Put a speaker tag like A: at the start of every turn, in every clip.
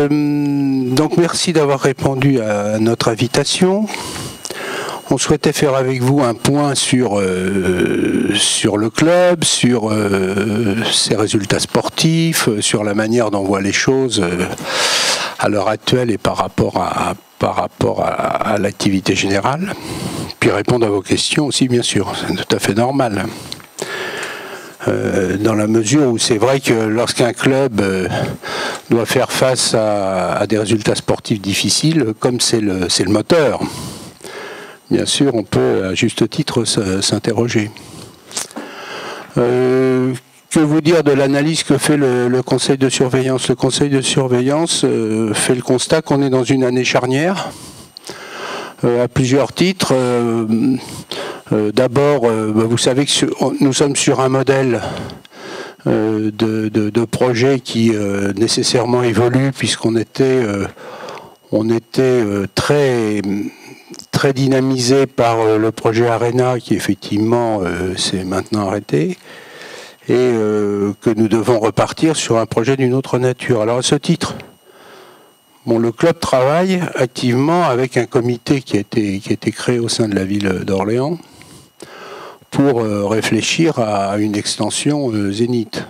A: Donc merci d'avoir répondu à notre invitation. On souhaitait faire avec vous un point sur le club, sur ses résultats sportifs, sur la manière dont on voit les choses à l'heure actuelle et par rapport à l'activité générale. Puis répondre à vos questions aussi, bien sûr, c'est tout à fait normal. Dans la mesure où c'est vrai que lorsqu'un club doit faire face à des résultats sportifs difficiles, comme c'est le moteur, bien sûr, on peut à juste titre s'interroger. Que vous dire de l'analyse que fait le conseil de surveillance? Le conseil de surveillance fait le constat qu'on est dans une année charnière, à plusieurs titres. D'abord, vous savez que nous sommes sur un modèle de projet qui nécessairement évolue, puisqu'on était très dynamisé par le projet Arena, qui effectivement s'est maintenant arrêté, et que nous devons repartir sur un projet d'une autre nature. Alors à ce titre, le club travaille activement avec un comité qui a été créé au sein de la ville d'Orléans pour réfléchir à une extension Zénith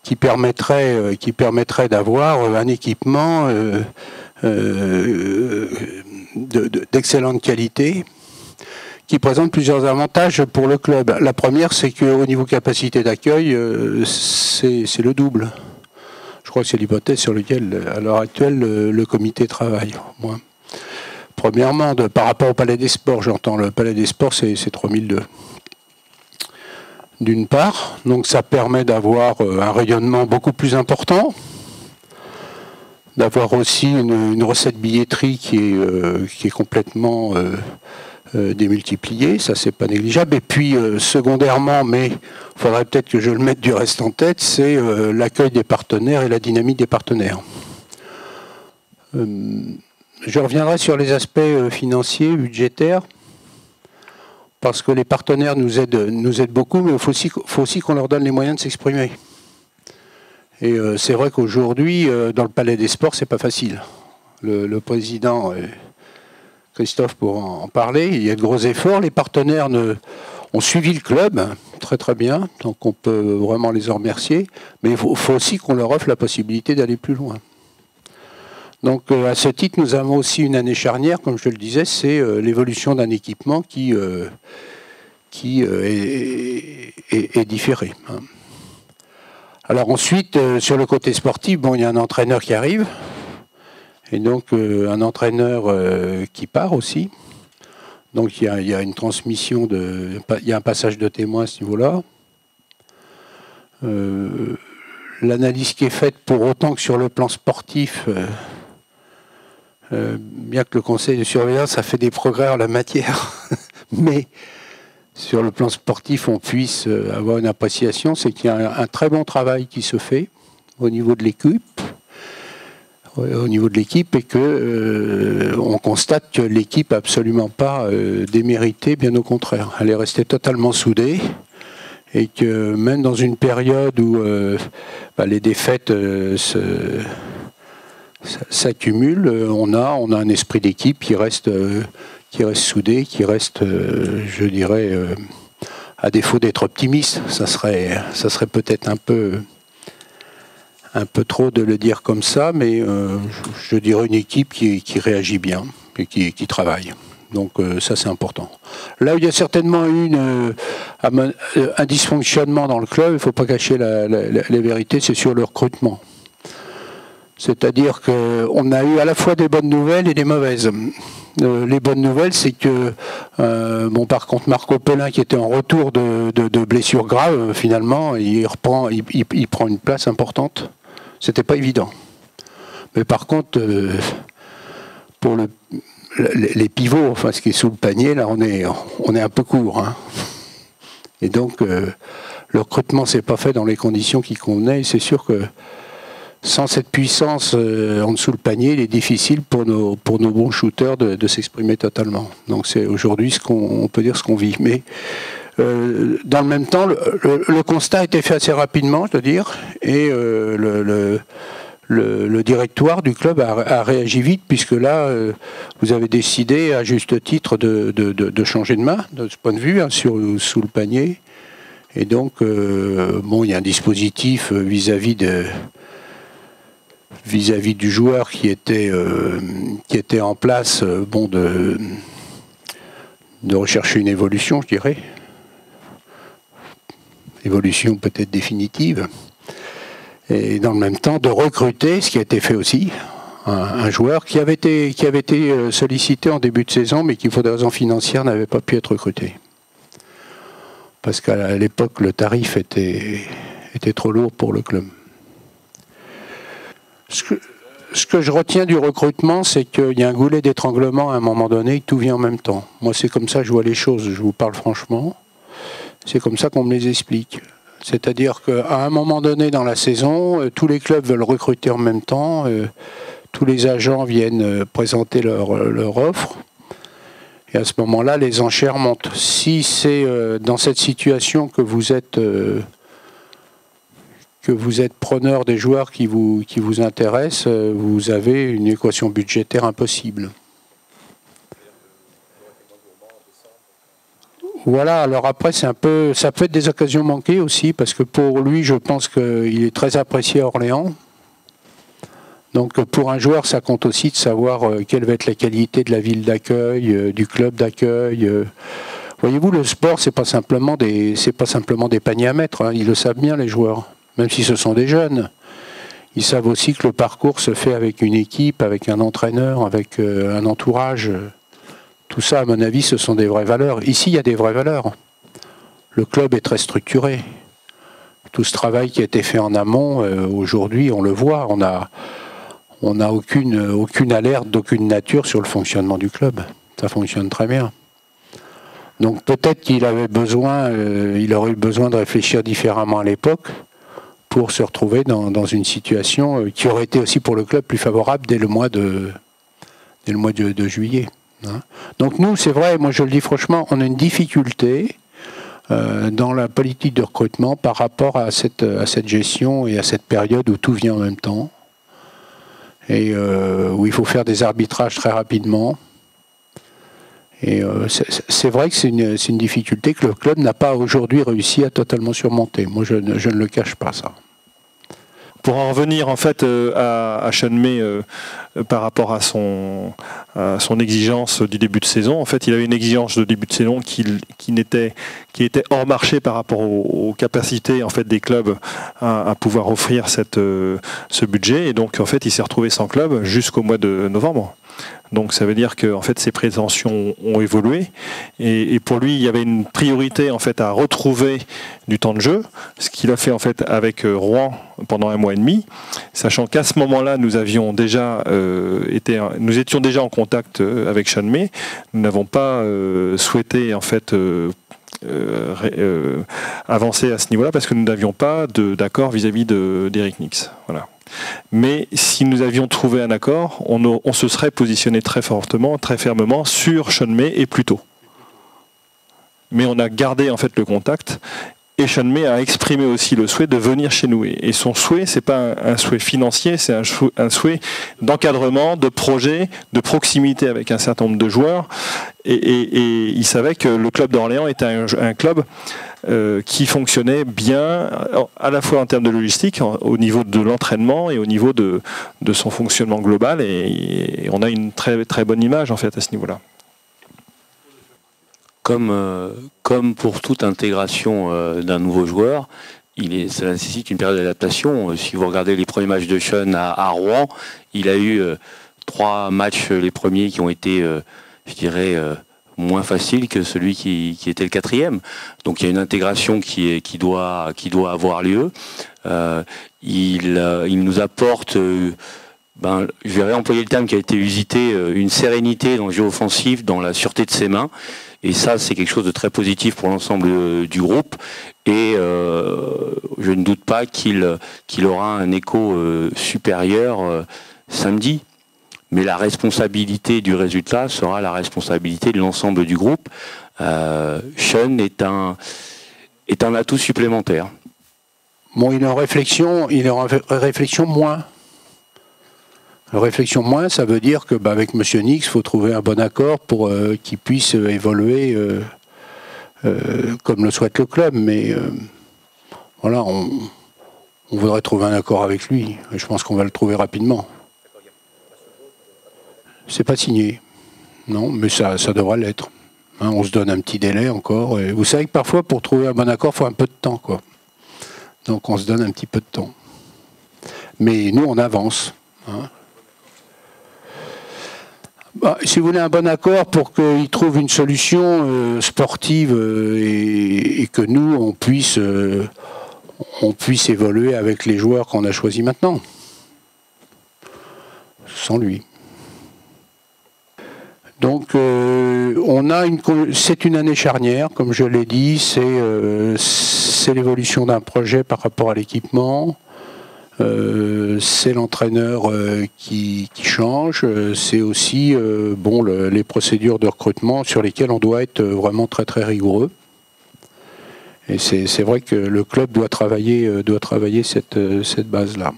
A: qui permettrait d'avoir un équipement d'excellente qualité qui présente plusieurs avantages pour le club. La première, c'est qu'au niveau capacité d'accueil, c'est le double. Je crois que c'est l'hypothèse sur laquelle, à l'heure actuelle, le comité travaille. Moi. Premièrement, par rapport au Palais des Sports, j'entends le Palais des Sports, c'est 3002. D'une part, donc ça permet d'avoir un rayonnement beaucoup plus important, d'avoir aussi une recette billetterie qui est complètement démultipliée, ça c'est pas négligeable. Et puis secondairement, mais il faudrait peut-être que je le mette du reste en tête, c'est l'accueil des partenaires et la dynamique des partenaires. Je reviendrai sur les aspects financiers, budgétaires, parce que les partenaires nous aident beaucoup, mais il faut aussi qu'on leur donne les moyens de s'exprimer. Et c'est vrai qu'aujourd'hui, dans le Palais des Sports, c'est pas facile. Le président, Christophe, pour en parler, il y a de gros efforts. Les partenaires ont suivi le club, très très bien, donc on peut vraiment les en remercier. Mais il faut aussi qu'on leur offre la possibilité d'aller plus loin. Donc à ce titre, nous avons aussi une année charnière, comme je le disais, c'est l'évolution d'un équipement qui est différé. Alors ensuite, sur le côté sportif, il y a un entraîneur qui arrive, et donc un entraîneur qui part aussi. Donc il y a une transmission, il y a un passage de témoin à ce niveau-là. L'analyse qui est faite, pour autant que sur le plan sportif, bien que le conseil de surveillance a fait des progrès en la matière, mais sur le plan sportif, on puisse avoir une appréciation, c'est qu'il y a un très bon travail qui se fait au niveau de l'équipe, et que on constate que l'équipe n'a absolument pas démérité, bien au contraire. Elle est restée totalement soudée, et que même dans une période où les défaites s'accumulent, on a un esprit d'équipe qui reste soudé, qui reste, je dirais, à défaut d'être optimiste, ça serait peut-être un peu trop de le dire comme ça, mais je dirais une équipe qui réagit bien et qui travaille. Donc ça, c'est important. Là où il y a certainement eu un dysfonctionnement dans le club, il ne faut pas cacher la vérité, c'est sur le recrutement. C'est-à-dire qu'on a eu à la fois des bonnes nouvelles et des mauvaises. Les bonnes nouvelles, c'est que, par contre, Marco Pelin, qui était en retour de blessure grave, finalement, il prend une place importante. C'était pas évident. Mais par contre, pour les pivots, enfin ce qui est sous le panier, là, on est un peu court. Hein. Et donc, le recrutement s'est pas fait dans les conditions qui convenaient. Et c'est sûr que sans cette puissance en dessous le panier, il est difficile pour nos bons shooters de s'exprimer totalement. Donc c'est aujourd'hui on peut dire ce qu'on vit. Mais dans le même temps, le constat a été fait assez rapidement, je dois dire, et le directoire du club a réagi vite, puisque là, vous avez décidé à juste titre de changer de main, de ce point de vue, hein, sous le panier. Et donc, bon, il y a un dispositif vis-à-vis du joueur qui était en place, bon, de rechercher une évolution, je dirais. Évolution peut-être définitive. Et dans le même temps, de recruter, ce qui a été fait aussi, un joueur qui avait été sollicité en début de saison, mais qui, pour des raisons financières, n'avait pas pu être recruté. Parce qu'à l'époque, le tarif était trop lourd pour le club. Ce que je retiens du recrutement, c'est qu'il y a un goulet d'étranglement à un moment donné, tout vient en même temps. Moi, c'est comme ça que je vois les choses, je vous parle franchement. C'est comme ça qu'on me les explique. C'est-à-dire qu'à un moment donné dans la saison, tous les clubs veulent recruter en même temps, tous les agents viennent présenter leur offre, et à ce moment-là, les enchères montent. Si c'est dans cette situation que vous êtes preneur des joueurs qui vous intéressent, vous avez une équation budgétaire impossible. Voilà, alors après, ça peut être des occasions manquées aussi, parce que pour lui, je pense qu'il est très apprécié à Orléans. Donc pour un joueur, ça compte aussi de savoir quelle va être la qualité de la ville d'accueil, du club d'accueil. Voyez-vous, le sport, c'est pas simplement des paniers à mettre, hein. Ils le savent bien, les joueurs, même si ce sont des jeunes. Ils savent aussi que le parcours se fait avec une équipe, avec un entraîneur, avec un entourage. Tout ça, à mon avis, ce sont des vraies valeurs. Ici, il y a des vraies valeurs. Le club est très structuré. Tout ce travail qui a été fait en amont, aujourd'hui, on le voit. On n'a aucune alerte d'aucune nature sur le fonctionnement du club. Ça fonctionne très bien. Donc peut-être qu'il aurait eu besoin de réfléchir différemment à l'époque pour se retrouver dans une situation qui aurait été aussi pour le club plus favorable dès le mois de juillet. Donc nous, c'est vrai, moi je le dis franchement, on a une difficulté dans la politique de recrutement par rapport à cette gestion et à cette période où tout vient en même temps et où il faut faire des arbitrages très rapidement. Et c'est vrai que c'est une difficulté que le club n'a pas aujourd'hui réussi à totalement surmonter. Moi, je ne le cache pas, ça.
B: Pour en revenir en fait à Sean May par rapport à son exigence du début de saison, en fait il avait une exigence de début de saison qui était hors marché par rapport aux capacités en fait des clubs à pouvoir offrir ce budget, et donc en fait il s'est retrouvé sans club jusqu'au mois de novembre. Donc ça veut dire que en fait ses prétentions ont évolué, et pour lui il y avait une priorité en fait à retrouver du temps de jeu, ce qu'il a fait en fait avec Rouen pendant 1 mois et demi, sachant qu'à ce moment-là nous étions déjà en contact avec Sean May. Nous n'avons pas souhaité en fait avancer à ce niveau-là parce que nous n'avions pas d'accord vis-à-vis d'Eric Nix. Voilà. Mais si nous avions trouvé un accord, on se serait positionné très fortement, très fermement sur Sean May et plus tôt. Mais on a gardé en fait le contact, et Sean May a exprimé aussi le souhait de venir chez nous. Et son souhait, c'est pas un souhait financier, c'est un souhait d'encadrement, de projet, de proximité avec un certain nombre de joueurs. Et il savait que le club d'Orléans était un club qui fonctionnait bien, à la fois en termes de logistique, au niveau de l'entraînement et au niveau de son fonctionnement global. Et on a une très, très bonne image en fait à ce niveau-là.
C: Comme pour toute intégration d'un nouveau joueur, ça nécessite une période d'adaptation. Si vous regardez les premiers matchs de Sean à Rouen, il a eu 3 matchs, les premiers, qui ont été, je dirais, moins faciles que celui qui était le 4e. Donc il y a une intégration qui doit avoir lieu. Il nous apporte... je vais réemployer le terme qui a été usité, une sérénité dans le jeu offensif, dans la sûreté de ses mains. Et ça, c'est quelque chose de très positif pour l'ensemble du groupe. Et je ne doute pas qu'il aura un écho supérieur samedi. Mais la responsabilité du résultat sera la responsabilité de l'ensemble du groupe. Sean est un atout supplémentaire.
A: Bon, il est en réflexion moins. Réflexion moins, ça veut dire que avec M. Nix, il faut trouver un bon accord pour qu'il puisse évoluer comme le souhaite le club. Mais voilà, on voudrait trouver un accord avec lui. Et je pense qu'on va le trouver rapidement. C'est pas signé. Non, mais ça devrait l'être. Hein, on se donne un petit délai encore. Et vous savez que parfois, pour trouver un bon accord, il faut un peu de temps, quoi. Donc on se donne un petit peu de temps. Mais nous, on avance. Hein. Si vous voulez un bon accord pour qu'il trouve une solution sportive et que nous, on puisse évoluer avec les joueurs qu'on a choisis maintenant. Sans lui. Donc, c'est une année charnière, comme je l'ai dit, c'est l'évolution d'un projet par rapport à l'équipement, c'est l'entraîneur qui change, c'est aussi les procédures de recrutement sur lesquelles on doit être vraiment très très rigoureux. Et c'est vrai que le club doit travailler cette base-là.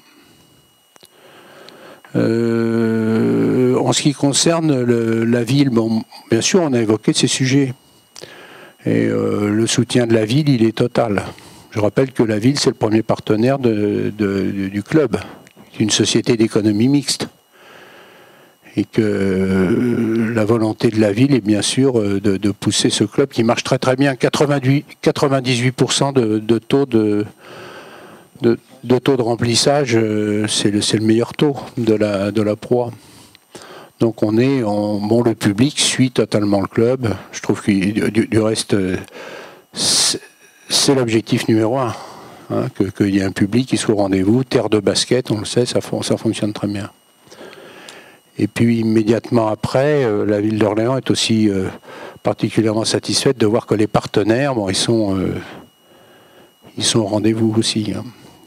A: En ce qui concerne la ville, bon, bien sûr, on a évoqué ces sujets. Et le soutien de la ville, il est total. Je rappelle que la ville, c'est le premier partenaire du club, une société d'économie mixte. Et que la volonté de la ville est bien sûr de pousser ce club qui marche très très bien. 98% de taux de remplissage, c'est le meilleur taux de la Pro A. Donc le public suit totalement le club. Je trouve que du reste, c'est l'objectif numéro 1. Hein, qu'il y ait un public qui soit au rendez-vous. Terre de basket, on le sait, ça fonctionne très bien. Et puis immédiatement après, la ville d'Orléans est aussi particulièrement satisfaite de voir que les partenaires, ils sont au rendez-vous aussi. Hein.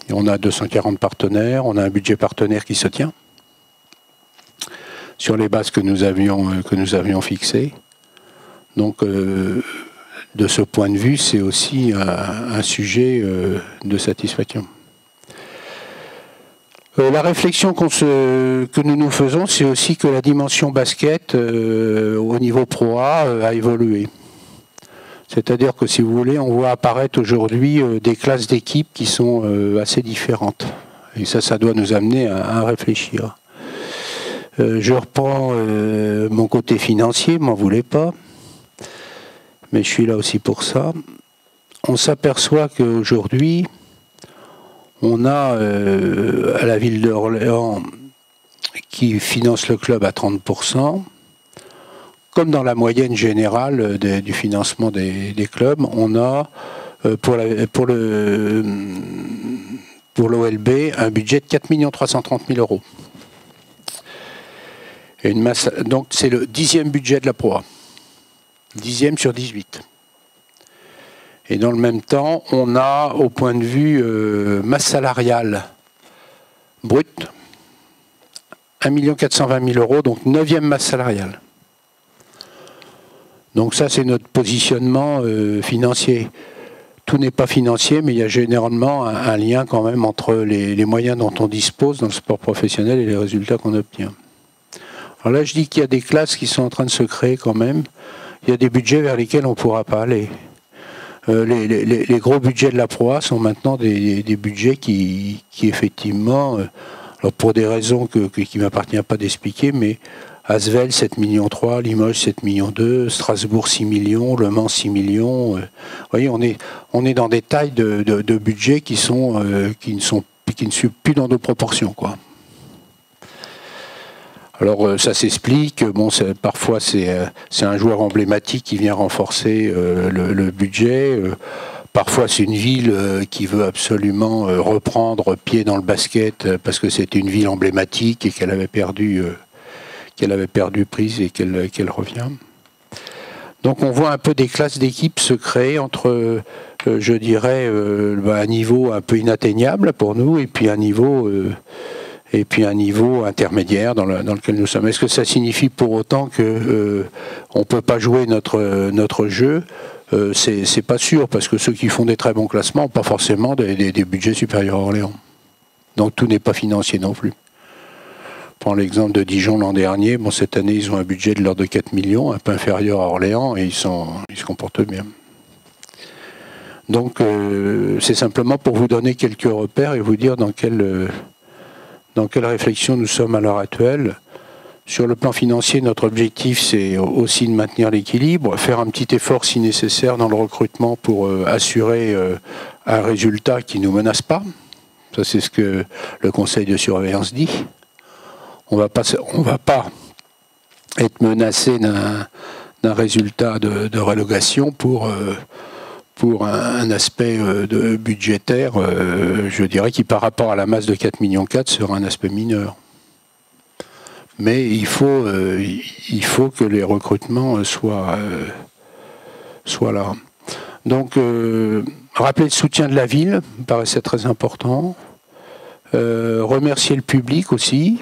A: Et on a 240 partenaires, on a un budget partenaire qui se tient sur les bases que nous avions fixées. Donc, de ce point de vue, c'est aussi un sujet de satisfaction. La réflexion que nous faisons, c'est aussi que la dimension basket au niveau Pro A a évolué. C'est-à-dire que, si vous voulez, on voit apparaître aujourd'hui des classes d'équipes qui sont assez différentes. Et ça doit nous amener à réfléchir. Je reprends mon côté financier, m'en voulez pas, mais je suis là aussi pour ça. On s'aperçoit qu'aujourd'hui, on a à la ville d'Orléans qui finance le club à 30%. Comme dans la moyenne générale du financement des clubs, on a pour l'OLB un budget de 4 330 000 €. Et donc c'est le 10e budget de la Pro A. 10e sur 18. Et dans le même temps, on a, au point de vue masse salariale brute, 1 420 000 €, donc 9e masse salariale. Donc ça, c'est notre positionnement financier. Tout n'est pas financier, mais il y a généralement un lien quand même entre les moyens dont on dispose dans le sport professionnel et les résultats qu'on obtient. Alors là, je dis qu'il y a des classes qui sont en train de se créer quand même. Il y a des budgets vers lesquels on ne pourra pas aller. Les gros budgets de la Pro A sont maintenant des budgets qui effectivement, alors pour des raisons qui ne m'appartient pas d'expliquer, mais Asvel 7,3 millions, Limoges 7,2 millions, Strasbourg 6 millions, Le Mans 6 millions. Vous voyez, on est dans des tailles de budgets qui ne sont plus dans nos proportions, quoi. Alors ça s'explique, bon, parfois c'est un joueur emblématique qui vient renforcer le budget, parfois c'est une ville qui veut absolument reprendre pied dans le basket parce que c'était une ville emblématique et qu'elle avait perdu prise et qu'elle revient. Donc on voit un peu des classes d'équipes se créer entre, je dirais, un niveau un peu inatteignable pour nous et puis un niveau intermédiaire dans lequel nous sommes. Est-ce que ça signifie pour autant que on peut pas jouer notre jeu? C'est pas sûr, parce que ceux qui font des très bons classements n'ont pas forcément des budgets supérieurs à Orléans. Donc tout n'est pas financier non plus. prends l'exemple de Dijon l'an dernier. Bon, cette année, ils ont un budget de l'ordre de 4 millions, un peu inférieur à Orléans, et ils se comportent bien. Donc, c'est simplement pour vous donner quelques repères et vous dire dans quelle réflexion nous sommes à l'heure actuelle. Sur le plan financier, notre objectif, c'est aussi de maintenir l'équilibre, faire un petit effort si nécessaire dans le recrutement pour assurer un résultat qui ne nous menace pas. Ça, c'est ce que le conseil de surveillance dit. On va pas être menacé d'un résultat de relégation pour un aspect budgétaire, je dirais, qui par rapport à la masse de 4,4 millions sera un aspect mineur. Mais il faut que les recrutements soient là. Donc, rappeler le soutien de la ville me paraissait très important. Remercier le public aussi,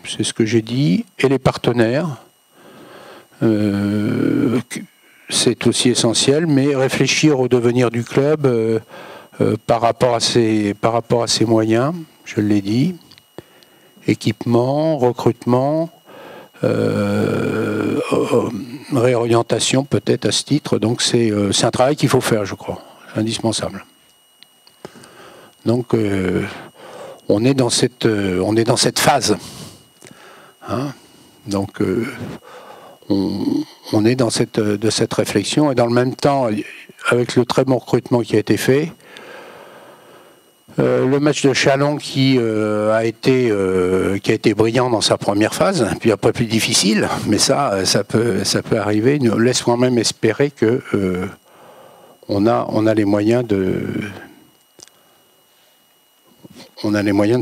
A: c'est ce que j'ai dit, et les partenaires. C'est aussi essentiel, mais réfléchir au devenir du club par rapport à ses moyens, je l'ai dit. Équipement, recrutement, réorientation peut-être à ce titre. Donc c'est un travail qu'il faut faire, je crois, indispensable. Donc on est dans cette phase. Hein, donc on est dans cette réflexion, et dans le même temps, avec le très bon recrutement qui a été fait, le match de Châlons qui a été brillant dans sa première phase, puis après plus difficile, mais ça peut arriver, nous laisse quand même espérer que on a les moyens de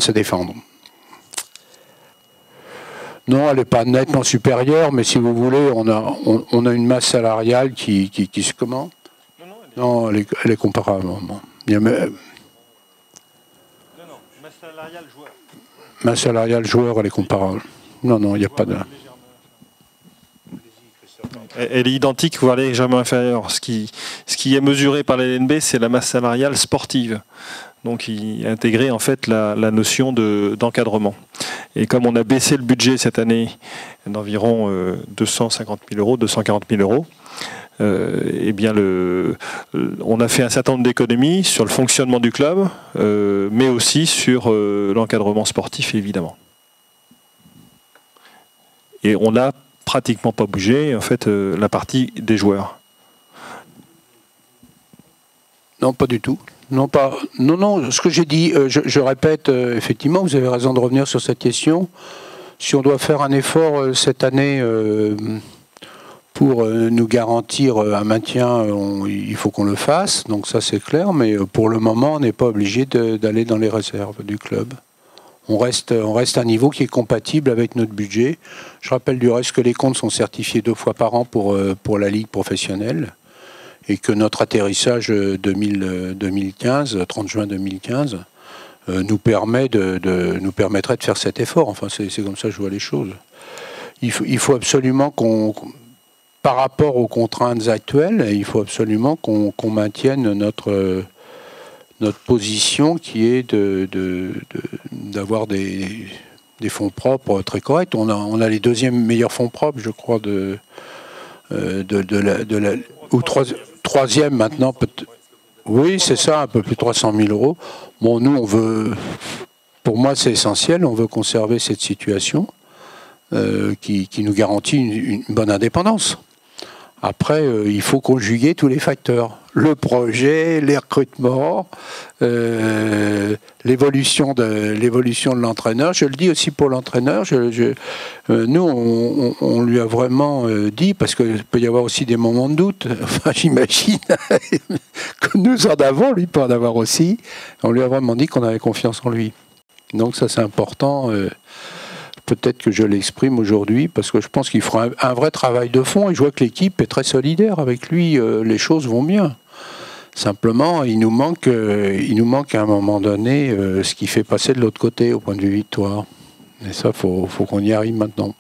A: se défendre. Non, elle n'est pas nettement supérieure, mais si vous voulez, on a une masse salariale qui se comment ? Non, elle est comparable. Masse salariale joueur, elle est comparable. Non, il n'y a pas de...
B: Elle est identique, voire légèrement inférieure. Ce qui est mesuré par la LNB, c'est la masse salariale sportive. Donc, il a intégré en fait la notion d'encadrement. Et comme on a baissé le budget cette année d'environ 250 000 euros, 240 000 euros, eh bien on a fait un certain nombre d'économies sur le fonctionnement du club, mais aussi sur l'encadrement sportif, évidemment. Et on n'a pratiquement pas bougé, en fait, la partie des joueurs.
A: Non, pas du tout. Non, ce que j'ai dit, je répète, effectivement, vous avez raison de revenir sur cette question. Si on doit faire un effort cette année pour nous garantir un maintien, il faut qu'on le fasse, donc ça c'est clair, mais pour le moment, on n'est pas obligé d'aller dans les réserves du club. On reste à un niveau qui est compatible avec notre budget. Je rappelle du reste que les comptes sont certifiés 2 fois par an pour la Ligue professionnelle, et que notre atterrissage 2015, 30 juin 2015, nous permettrait de faire cet effort. Enfin, c'est comme ça que je vois les choses. Il faut absolument par rapport aux contraintes actuelles, il faut absolument qu'on maintienne notre position qui est d'avoir des fonds propres très corrects. On a les 2e meilleurs fonds propres, je crois, ou 3e maintenant, oui, c'est ça, un peu plus de 300 000 euros. Bon, nous, pour moi, c'est essentiel, on veut conserver cette situation qui nous garantit une bonne indépendance. Après, il faut conjuguer tous les facteurs. Le projet, les recrutements, l'évolution de l'entraîneur. Je le dis aussi pour l'entraîneur. Nous, on lui a vraiment dit, parce qu'il peut y avoir aussi des moments de doute. Enfin, j'imagine que nous en avons, lui peut en avoir aussi. On lui a vraiment dit qu'on avait confiance en lui. Donc ça, c'est important. Peut-être que je l'exprime aujourd'hui, parce que je pense qu'il fera un vrai travail de fond, et je vois que l'équipe est très solidaire avec lui, les choses vont bien. Simplement, il nous manque à un moment donné ce qui fait passer de l'autre côté au point de vue victoire. Et ça, faut qu'on y arrive maintenant.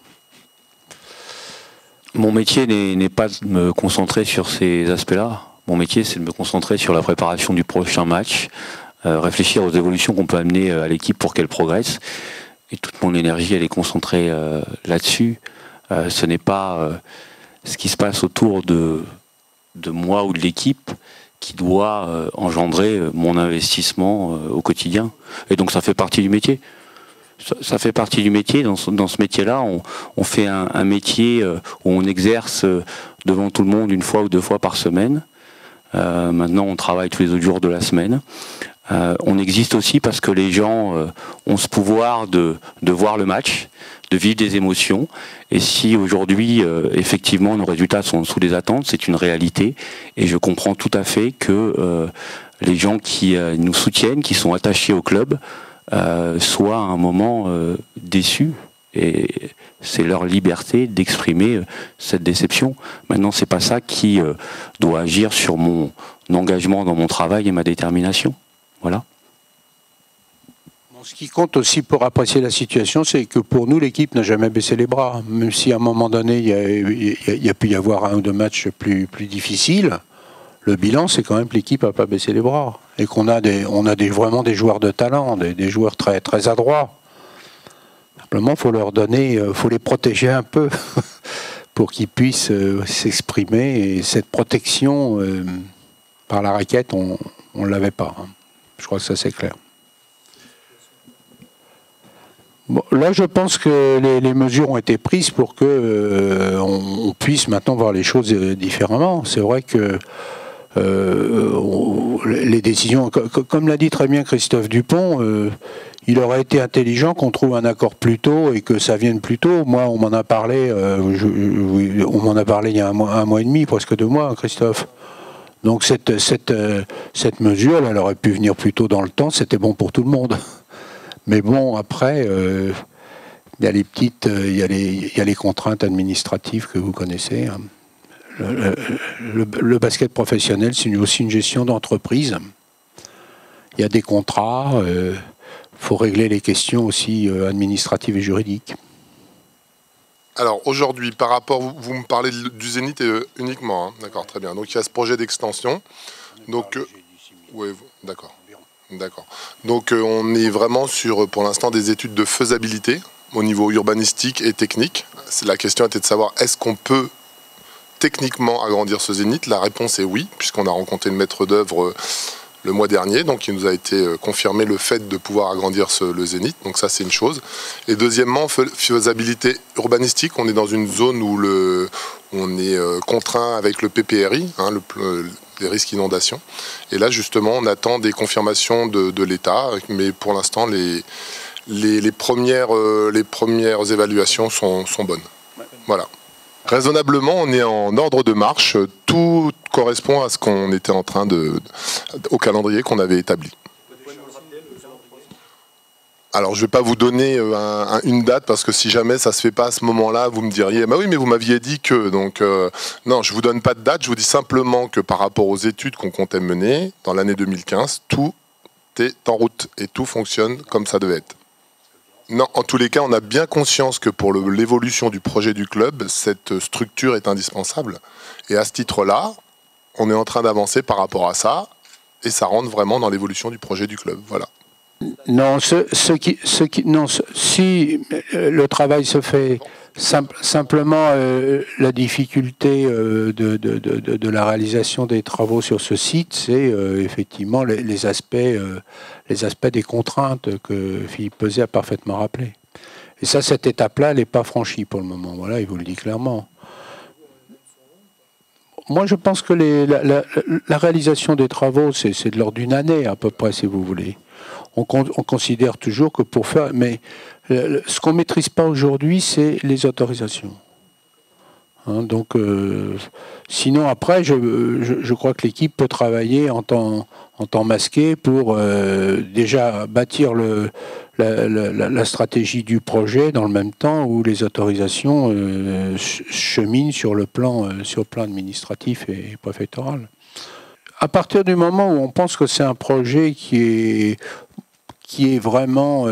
C: Mon métier n'est pas de me concentrer sur ces aspects-là. Mon métier, c'est de me concentrer sur la préparation du prochain match, réfléchir aux évolutions qu'on peut amener à l'équipe pour qu'elle progresse. et toute mon énergie elle est concentrée là-dessus. Ce n'est pas ce qui se passe autour de moi ou de l'équipe qui doit engendrer mon investissement au quotidien. Et donc ça fait partie du métier. Ça fait partie du métier. Dans ce métier-là, on fait un métier où on exerce devant tout le monde 1 fois ou 2 fois par semaine. Maintenant, on travaille tous les autres jours de la semaine. On existe aussi parce que les gens ont ce pouvoir de voir le match, de vivre des émotions. Et si aujourd'hui, effectivement, nos résultats sont sous les attentes, c'est une réalité. Et je comprends tout à fait que les gens qui nous soutiennent, qui sont attachés au club, soient à un moment déçus. Et c'est leur liberté d'exprimer cette déception. Maintenant, c'est pas ça qui doit agir sur mon engagement dans mon travail et ma détermination. Voilà.
A: Bon, ce qui compte aussi pour apprécier la situation, c'est que pour nous, l'équipe n'a jamais baissé les bras. Même si à un moment donné, il y a pu y avoir 1 ou 2 matchs plus difficiles, le bilan, c'est quand même que l'équipe n'a pas baissé les bras. Et qu'on a vraiment des joueurs de talent, des joueurs très, très adroits. Simplement, il faut leur donner, faut les protéger un peu pour qu'ils puissent s'exprimer. Et cette protection par la raquette, on ne l'avait pas. Hein. Je crois que ça, c'est clair. Bon, là, je pense que les mesures ont été prises pour que on puisse maintenant voir les choses différemment. C'est vrai que les décisions, comme l'a dit très bien Christophe Dupont, il aurait été intelligent qu'on trouve un accord plus tôt et que ça vienne plus tôt. Moi, on m'en a parlé, il y a un mois et demi, presque 2 mois, Christophe. Donc cette mesure, elle aurait pu venir plus tôt dans le temps, c'était bon pour tout le monde. Mais bon, après, il y a les contraintes administratives que vous connaissez. Hein. Le basket professionnel, c'est aussi une gestion d'entreprise. Il y a des contrats, faut régler les questions aussi administratives et juridiques.
D: Alors aujourd'hui, par rapport, vous me parlez du Zénith uniquement, hein, d'accord, très bien. Donc il y a ce projet d'extension. Donc, oui, d'accord. D'accord. Donc on est vraiment sur, pour l'instant, des études de faisabilité au niveau urbanistique et technique. La question était de savoir, est-ce qu'on peut techniquement agrandir ce Zénith? La réponse est oui, puisqu'on a rencontré le maître d'œuvre le mois dernier, donc il nous a été confirmé le fait de pouvoir agrandir le Zénith, donc ça c'est une chose. Et deuxièmement, faisabilité urbanistique, on est dans une zone où on est contraint avec le PPRI, hein, les risques d'inondation. Et là justement, on attend des confirmations de l'État, mais pour l'instant les premières évaluations sont bonnes. Voilà. Raisonnablement, on est en ordre de marche. Tout correspond à ce qu'on était en train au calendrier qu'on avait établi. Alors, je ne vais pas vous donner une date, parce que si jamais ça ne se fait pas à ce moment-là, vous me diriez « bah oui, mais vous m'aviez dit que… » Donc, non, je ne vous donne pas de date, je vous dis simplement que par rapport aux études qu'on comptait mener dans l'année 2015, tout est en route et tout fonctionne comme ça devait être. Non, en tous les cas, on a bien conscience que pour l'évolution du projet du club, cette structure est indispensable. Et à ce titre-là, on est en train d'avancer par rapport à ça, et ça rentre vraiment dans l'évolution du projet du club. Voilà.
A: Non, si le travail se fait simplement, la difficulté de la réalisation des travaux sur ce site, c'est effectivement les aspects des contraintes que Philippe Peset a parfaitement rappelé. Et ça, cette étape-là, elle n'est pas franchie pour le moment. Voilà, il vous le dit clairement. Moi, je pense que la réalisation des travaux, c'est de l'ordre d'une année à peu près, si vous voulez. On considère toujours que pour faire… Mais ce qu'on ne maîtrise pas aujourd'hui, c'est les autorisations. Hein, donc, sinon, après, je crois que l'équipe peut travailler en temps masqué pour déjà bâtir la stratégie du projet dans le même temps où les autorisations cheminent sur le plan administratif et préfectoral. À partir du moment où on pense que c'est un projet qui est vraiment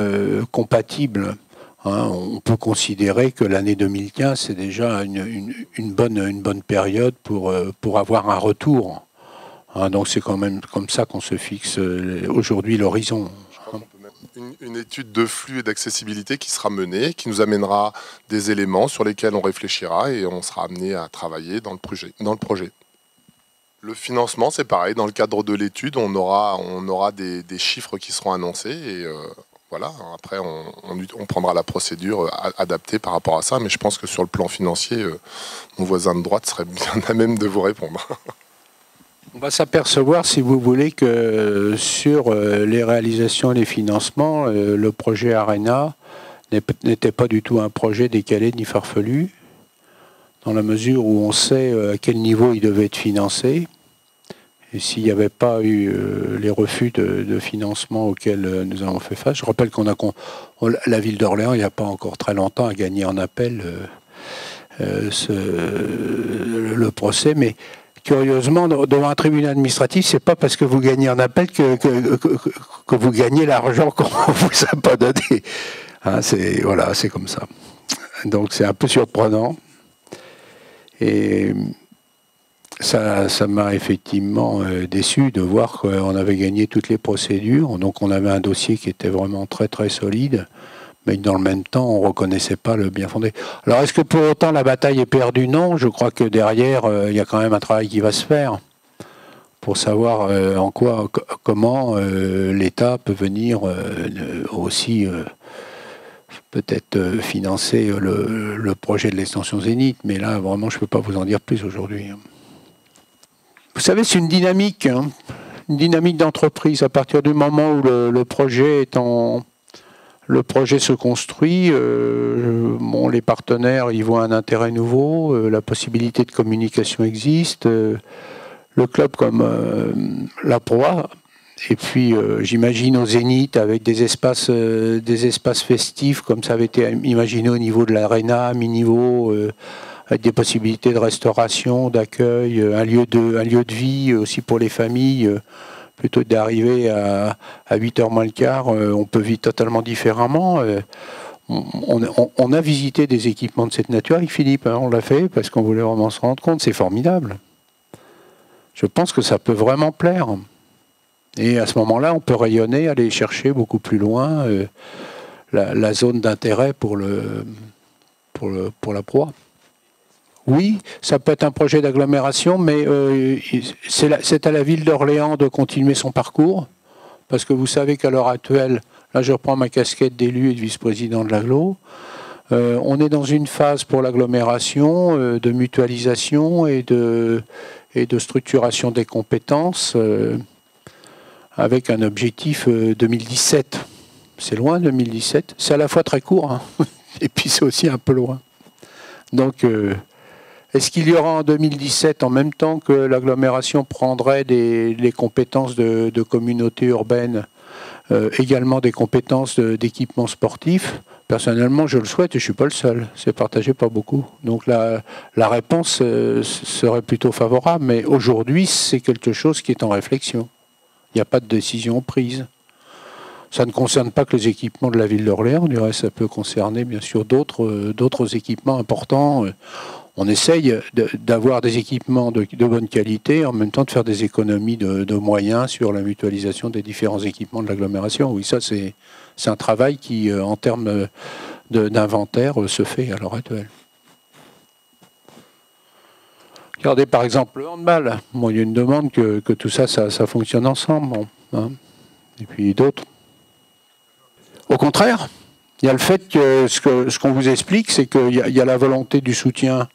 A: compatible, hein, on peut considérer que l'année 2015, c'est déjà une bonne période pour avoir un retour. Hein, donc c'est quand même comme ça qu'on se fixe aujourd'hui l'horizon.
D: une étude de flux et d'accessibilité qui sera menée, qui nous amènera des éléments sur lesquels on réfléchira et on sera amené à travailler dans le projet. Le financement, c'est pareil. Dans le cadre de l'étude, on aura des chiffres qui seront annoncés et voilà. Après, on prendra la procédure adaptée par rapport à ça. Mais je pense que sur le plan financier, mon voisin de droite serait bien à même de vous répondre.
A: On va s'apercevoir, si vous voulez, que sur les réalisations et les financements, le projet ARENA n'était pas du tout un projet décalé ni farfelu, dans la mesure où on sait à quel niveau il devait être financé. Et s'il n'y avait pas eu les refus de financement auxquels nous avons fait face, je rappelle la ville d'Orléans, il n'y a pas encore très longtemps, a gagné en appel le procès, mais curieusement, devant un tribunal administratif, c'est pas parce que vous gagnez en appel que vous gagnez l'argent qu'on vous a pas donné. Hein, c'est comme ça. Donc c'est un peu surprenant. Et ça m'a effectivement déçu de voir qu'on avait gagné toutes les procédures. Donc on avait un dossier qui était vraiment très très solide, mais dans le même temps, on ne reconnaissait pas le bien fondé. Alors, est-ce que pour autant la bataille est perdue? Non, je crois que derrière, il y a quand même un travail qui va se faire pour savoir comment l'État peut venir aussi peut-être financer le projet de l'extension Zénith. Mais là, vraiment, je ne peux pas vous en dire plus aujourd'hui. Vous savez, c'est une dynamique d'entreprise. À partir du moment où le projet se construit, les partenaires y voient un intérêt nouveau, la possibilité de communication existe, le club comme la proie, et puis j'imagine au Zénith avec des espaces festifs comme ça avait été imaginé au niveau de l'Arena, à mi-niveau, avec des possibilités de restauration, d'accueil, un lieu de vie aussi pour les familles. Plutôt que d'arriver à 8h moins le quart, on peut vivre totalement différemment. On a visité des équipements de cette nature avec Philippe, hein, on l'a fait parce qu'on voulait vraiment se rendre compte, c'est formidable. Je pense que ça peut vraiment plaire. Et à ce moment-là, on peut rayonner, aller chercher beaucoup plus loin la zone d'intérêt pour la proie. Oui, ça peut être un projet d'agglomération, mais c'est à la ville d'Orléans de continuer son parcours, parce que vous savez qu'à l'heure actuelle, là je reprends ma casquette d'élu et de vice-président de l'agglo, on est dans une phase pour l'agglomération de mutualisation et de structuration des compétences avec un objectif 2017. C'est loin 2017, c'est à la fois très court, hein, et puis c'est aussi un peu loin. Donc... est-ce qu'il y aura en 2017, en même temps que l'agglomération prendrait les compétences de communauté urbaine, également des compétences d'équipement sportif? Personnellement, je le souhaite et je ne suis pas le seul. C'est partagé par beaucoup. Donc la réponse serait plutôt favorable, mais aujourd'hui, c'est quelque chose qui est en réflexion. Il n'y a pas de décision prise. Ça ne concerne pas que les équipements de la ville d'Orléans, du reste, ça peut concerner bien sûr d'autres équipements importants. On essaye d'avoir des équipements de bonne qualité, en même temps de faire des économies de moyens sur la mutualisation des différents équipements de l'agglomération. Oui, ça c'est un travail qui, en termes d'inventaire, se fait à l'heure actuelle. Regardez par exemple le handball. Bon, il y a une demande que tout ça fonctionne ensemble. Bon, hein. Et puis d'autres. Au contraire, il y a le fait que ce qu'on vous explique, c'est qu'il y a la volonté du soutien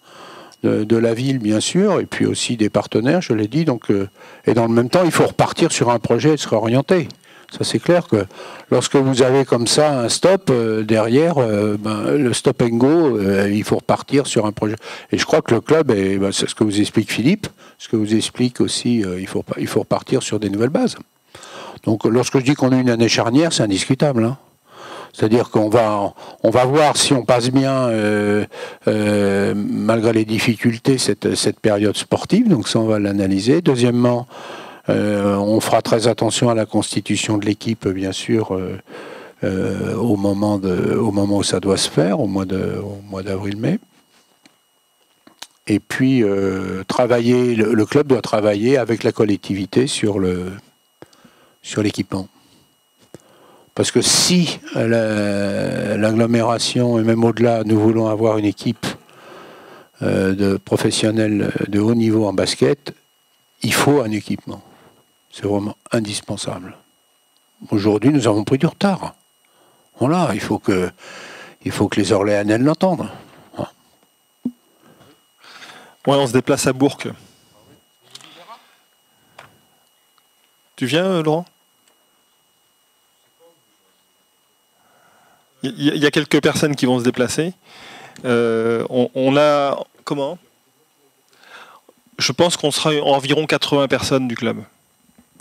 A: de la ville, bien sûr, et puis aussi des partenaires, je l'ai dit. Donc, et dans le même temps, il faut repartir sur un projet et se réorienter. Ça, c'est clair que lorsque vous avez comme ça un stop derrière, le stop and go, il faut repartir sur un projet. Et je crois que le club, c'est ce que vous explique Philippe, ce que vous explique aussi, il faut repartir sur des nouvelles bases. Donc, lorsque je dis qu'on a une année charnière, c'est indiscutable, hein. C'est-à-dire qu'on va voir si on passe bien, malgré les difficultés, cette période sportive. Donc ça, on va l'analyser. Deuxièmement, on fera très attention à la constitution de l'équipe, bien sûr, au moment où ça doit se faire, au mois d'avril-mai. Et puis, le club doit travailler avec la collectivité sur l'équipement. Parce que si l'agglomération, et même au-delà, nous voulons avoir une équipe de professionnels de haut niveau en basket, il faut un équipement. C'est vraiment indispensable. Aujourd'hui, nous avons pris du retard. Voilà, il faut que les Orléanais l'entendent.
B: Ouais, on se déplace à Bourg. Tu viens, Laurent? Il y a quelques personnes qui vont se déplacer. On a... Comment? Je pense qu'on sera environ 80 personnes du club.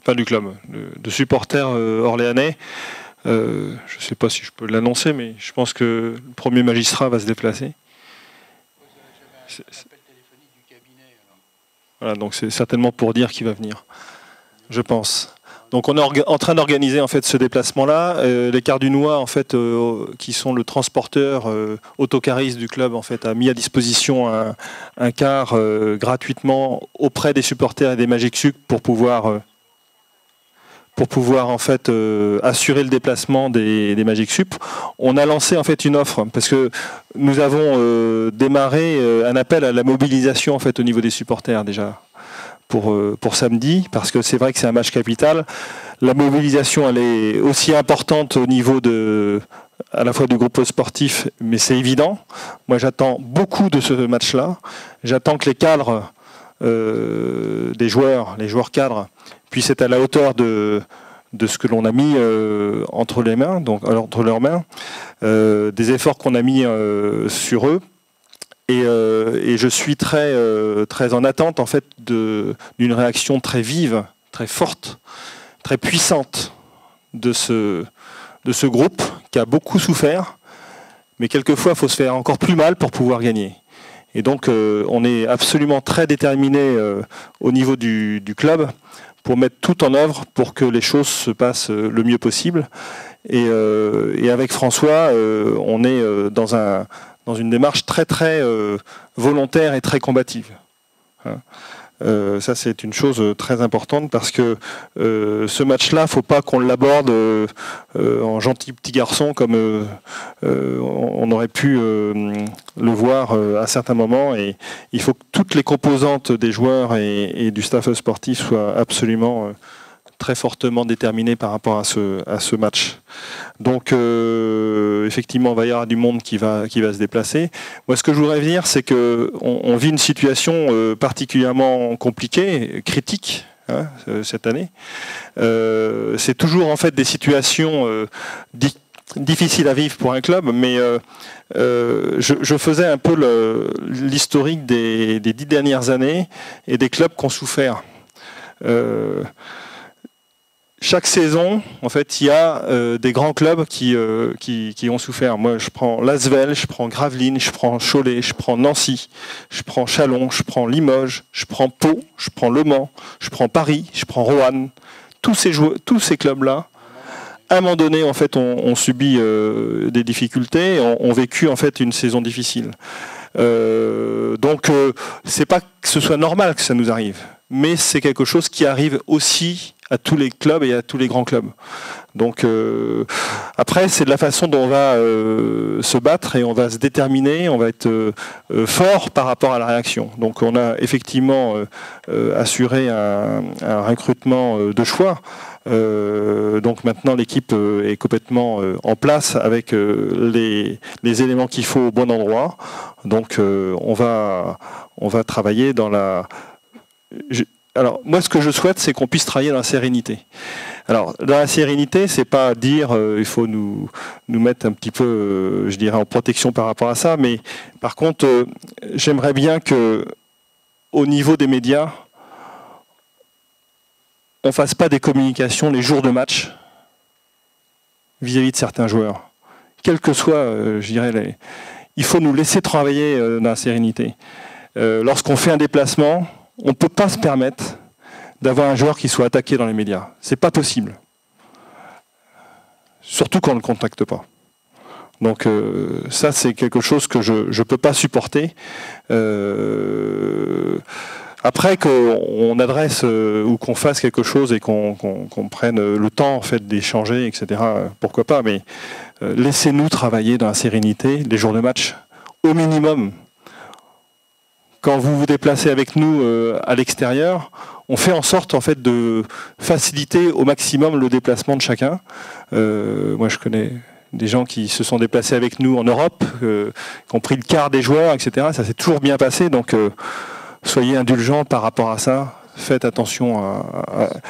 B: Enfin, du club, de supporters orléanais. Je ne sais pas si je peux l'annoncer, mais je pense que le premier magistrat va se déplacer. Voilà, donc c'est certainement pour dire qu'il va venir, je pense. Donc on est en train d'organiser en fait ce déplacement-là. Les Cardunois, en fait, qui sont le transporteur autocariste du club, en fait, a mis à disposition un car gratuitement auprès des supporters et des Magic Sucre pour pouvoir en fait assurer le déplacement des Magic Sup. On a lancé en fait une offre parce que nous avons démarré un appel à la mobilisation en fait au niveau des supporters déjà pour samedi, parce que c'est vrai que c'est un match capital. La mobilisation elle est aussi importante au niveau à la fois du groupe sportif, mais c'est évident. Moi j'attends beaucoup de ce match-là. J'attends que les cadres les joueurs cadres puissent être à la hauteur de ce que l'on a mis entre leurs mains, des efforts qu'on a mis sur eux. Et je suis très en attente en fait d'une réaction très vive, très forte, très puissante de ce groupe qui a beaucoup souffert, mais quelquefois il faut se faire encore plus mal pour pouvoir gagner. Et donc on est absolument très déterminé au niveau du club pour mettre tout en œuvre pour que les choses se passent le mieux possible. Et avec François, on est dans une démarche très très volontaire et très combative. Ça c'est une chose très importante parce que ce match-là, faut pas qu'on l'aborde en gentil petit garçon comme on aurait pu le voir à certains moments. Et il faut que toutes les composantes des joueurs et du staff sportif soient absolument très fortement déterminées par rapport à ce match. Donc effectivement, il va y avoir du monde qui va se déplacer. Moi, ce que je voudrais dire, c'est qu'on vit une situation particulièrement compliquée, critique, cette année. C'est toujours en fait des situations difficiles à vivre pour un club, mais je faisais un peu l'historique des 10 dernières années et des clubs qui ont souffert. Chaque saison, en fait, il y a des grands clubs qui ont souffert. Moi, je prends Lasvel, je prends Gravelines, je prends Cholet, je prends Nancy, je prends Châlons, je prends Limoges, je prends Pau, je prends Le Mans, je prends Paris, je prends Roanne. Tous ces clubs-là, à un moment donné, en fait, ont subi des difficultés, ont vécu en fait une saison difficile. Donc, c'est pas que ce soit normal que ça nous arrive, mais c'est quelque chose qui arrive aussi à tous les clubs et à tous les grands clubs. Donc après, c'est de la façon dont on va se battre et on va se déterminer, on va être fort par rapport à la réaction. Donc on a effectivement assuré un recrutement de choix. Donc maintenant l'équipe est complètement en place avec les éléments qu'il faut au bon endroit. Donc on va travailler dans la... Alors, moi, ce que je souhaite, c'est qu'on puisse travailler dans la sérénité. Alors, dans la sérénité, c'est pas dire il faut nous mettre un petit peu, je dirais, en protection par rapport à ça, mais par contre, j'aimerais bien que, au niveau des médias, on fasse pas des communications les jours de match vis-à-vis de certains joueurs. Quel que soit, je dirais, il faut nous laisser travailler dans la sérénité. Lorsqu'on fait un déplacement, on ne peut pas se permettre d'avoir un joueur qui soit attaqué dans les médias. C'est pas possible. Surtout quand on ne le contacte pas. Donc ça, c'est quelque chose que je ne peux pas supporter. Après qu'on adresse ou qu'on fasse quelque chose et qu'on prenne le temps en fait d'échanger, etc., pourquoi pas, mais laissez-nous travailler dans la sérénité les jours de match, au minimum. Quand vous vous déplacez avec nous à l'extérieur, on fait en sorte en fait de faciliter au maximum le déplacement de chacun. Moi je connais des gens qui se sont déplacés avec nous en Europe, qui ont pris le quart des joueurs, etc. Ça s'est toujours bien passé, donc soyez indulgents par rapport à ça. Faites attention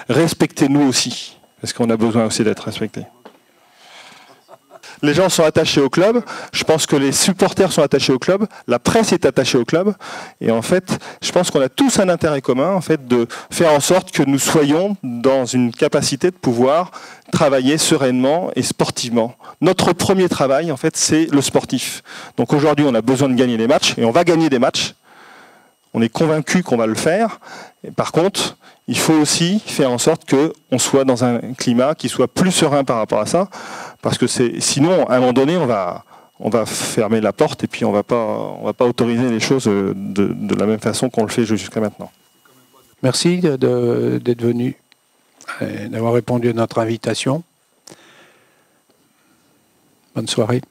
B: respectez-nous aussi, parce qu'on a besoin aussi d'être respectés. Les gens sont attachés au club, je pense que les supporters sont attachés au club, la presse est attachée au club, et en fait, je pense qu'on a tous un intérêt commun en fait, de faire en sorte que nous soyons dans une capacité de pouvoir travailler sereinement et sportivement. Notre premier travail, en fait, c'est le sportif. Donc aujourd'hui, on a besoin de gagner des matchs, et on va gagner des matchs. On est convaincu qu'on va le faire. Et par contre, il faut aussi faire en sorte qu'on soit dans un climat qui soit plus serein par rapport à ça, parce que sinon, à un moment donné, on va fermer la porte et puis on va pas autoriser les choses de la même façon qu'on le fait jusqu'à maintenant.
A: Merci d'être venu et d'avoir répondu à notre invitation. Bonne soirée.